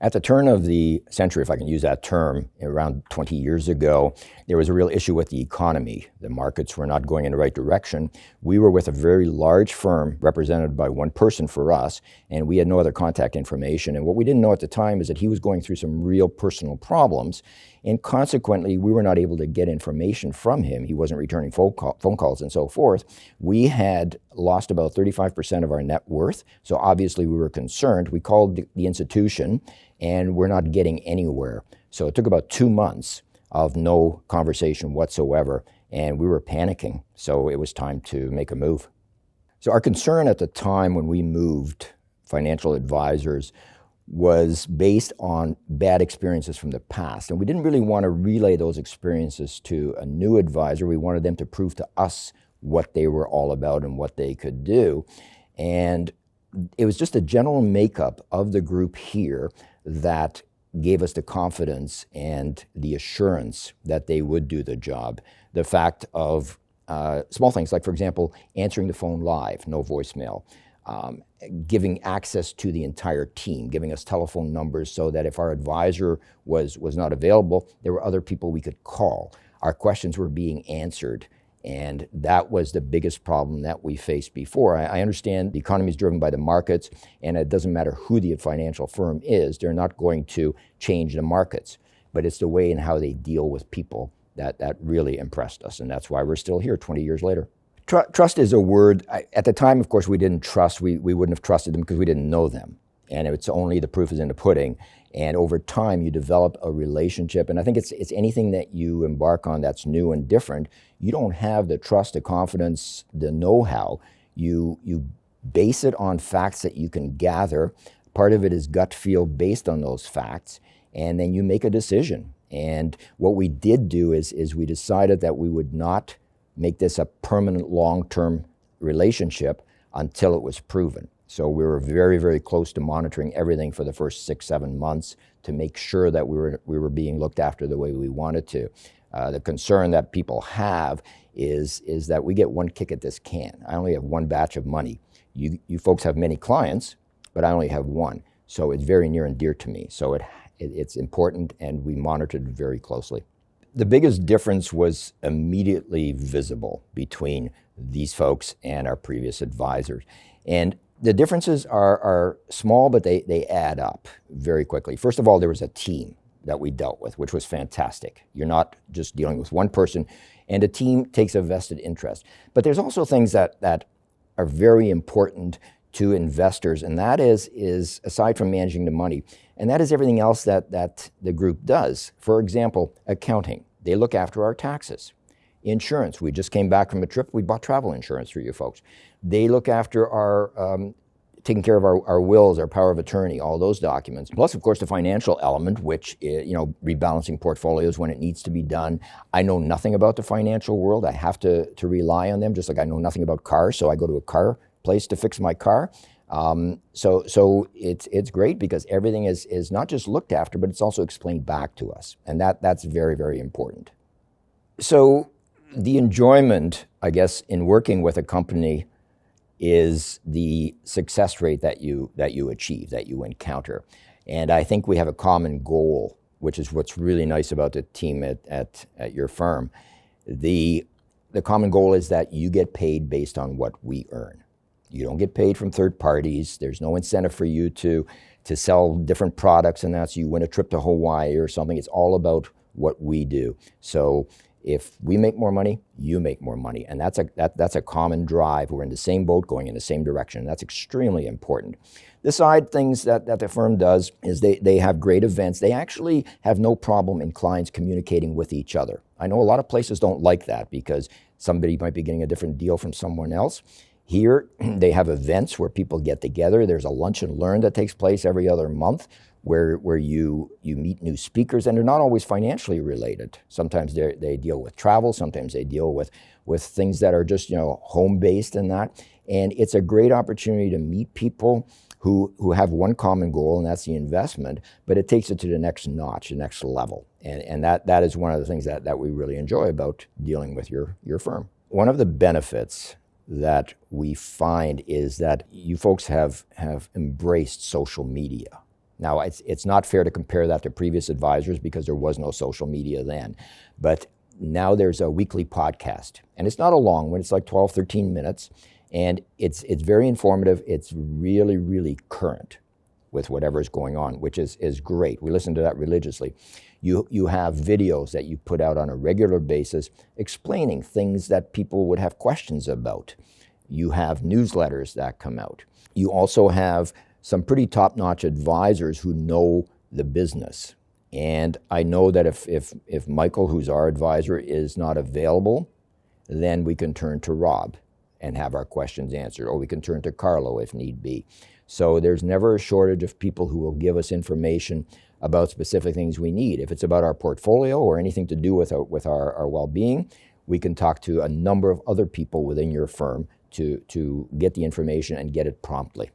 At the turn of the century, if I can use that term, around 20 years ago, there was a real issue with the economy. The markets were not going in the right direction. We were with a very large firm represented by one person for us, and we had no other contact information. And what we didn't know at the time is that he was going through some real personal problems, and consequently, we were not able to get information from him. He wasn't returning phone calls and so forth. We had lost about 35% of our net worth, so obviously we were concerned. We called the institution, and we're not getting anywhere. So it took about 2 months of no conversation whatsoever, and we were panicking. So it was time to make a move. So our concern at the time when we moved financial advisors was based on bad experiences from the past. And we didn't really want to relay those experiences to a new advisor. We wanted them to prove to us what they were all about and what they could do. And it was just a general makeup of the group here that gave us the confidence and the assurance that they would do the job. The fact of small things like, for example, answering the phone live, no voicemail, giving access to the entire team, giving us telephone numbers so that if our advisor was not available, there were other people we could call. Our questions were being answered, and that was the biggest problem that we faced before. I understand the economy is driven by the markets, and it doesn't matter who the financial firm is, they're not going to change the markets, but it's the way and how they deal with people that really impressed us, and that's why we're still here 20 years later. Trust is a word. At the time, of course, we didn't trust. We wouldn't have trusted them because we didn't know them. And it's only the proof is in the pudding. And over time, you develop a relationship. And I think it's anything that you embark on that's new and different. You don't have the trust, the confidence, the know-how. You base it on facts that you can gather. Part of it is gut feel based on those facts. And then you make a decision. And what we did do is we decided that we would not make this a permanent long-term relationship until it was proven. So we were very, very close to monitoring everything for the first 6-7 months to make sure that we were being looked after the way we wanted to. The concern that people have is that we get one kick at this can. I only have one batch of money. You folks have many clients, but I only have one. So it's very near and dear to me. So it's important, and we monitored it very closely. The biggest difference was immediately visible between these folks and our previous advisors. And the differences are small, but they add up very quickly. First of all, there was a team that we dealt with, which was fantastic. You're not just dealing with one person, and a team takes a vested interest. But there's also things that are very important to investors, and that is aside from managing the money, and that is everything else that the group does. For example, accounting. They look after our taxes. Insurance. We just came back from a trip. We bought travel insurance for you folks. They look after our taking care of our wills, our power of attorney, all those documents. Plus, of course, the financial element, which is, rebalancing portfolios when it needs to be done. I know nothing about the financial world. I have to rely on them, just like I know nothing about cars, so I go to a car place to fix my car. So it's great because everything is not just looked after, but it's also explained back to us. And that's very, very important. So the enjoyment, I guess, in working with a company is the success rate that you achieve, that you encounter. And I think we have a common goal, which is what's really nice about the team at your firm. The common goal is that you get paid based on what we earn. You don't get paid from third parties. There's no incentive for you to sell different products and that, so you win a trip to Hawaii or something. It's all about what we do. So if we make more money, you make more money. And that's a common drive. We're in the same boat going in the same direction. That's extremely important. The side things that the firm does is they have great events. They actually have no problem in clients communicating with each other. I know a lot of places don't like that because somebody might be getting a different deal from someone else. Here, they have events where people get together. There's a lunch and learn that takes place every other month where you meet new speakers, and they're not always financially related. Sometimes they deal with travel. Sometimes they deal with things that are just home-based and that. And it's a great opportunity to meet people who have one common goal, and that's the investment, but it takes it to the next notch, the next level. And that is one of the things that we really enjoy about dealing with your firm. One of the benefits that we find is that you folks have embraced social media. Now, it's not fair to compare that to previous advisors because there was no social media then. But now there's a weekly podcast. And it's not a long one. It's like 12, 13 minutes. And it's very informative. It's really, really current with whatever's going on, which is great. We listen to that religiously. You have videos that you put out on a regular basis explaining things that people would have questions about. You have newsletters that come out. You also have some pretty top-notch advisors who know the business. And I know that if Michael, who's our advisor, is not available, then we can turn to Rob and have our questions answered, or we can turn to Carlo if need be. So there's never a shortage of people who will give us information about specific things we need. If it's about our portfolio or anything to do with our well-being, we can talk to a number of other people within your firm to get the information and get it promptly.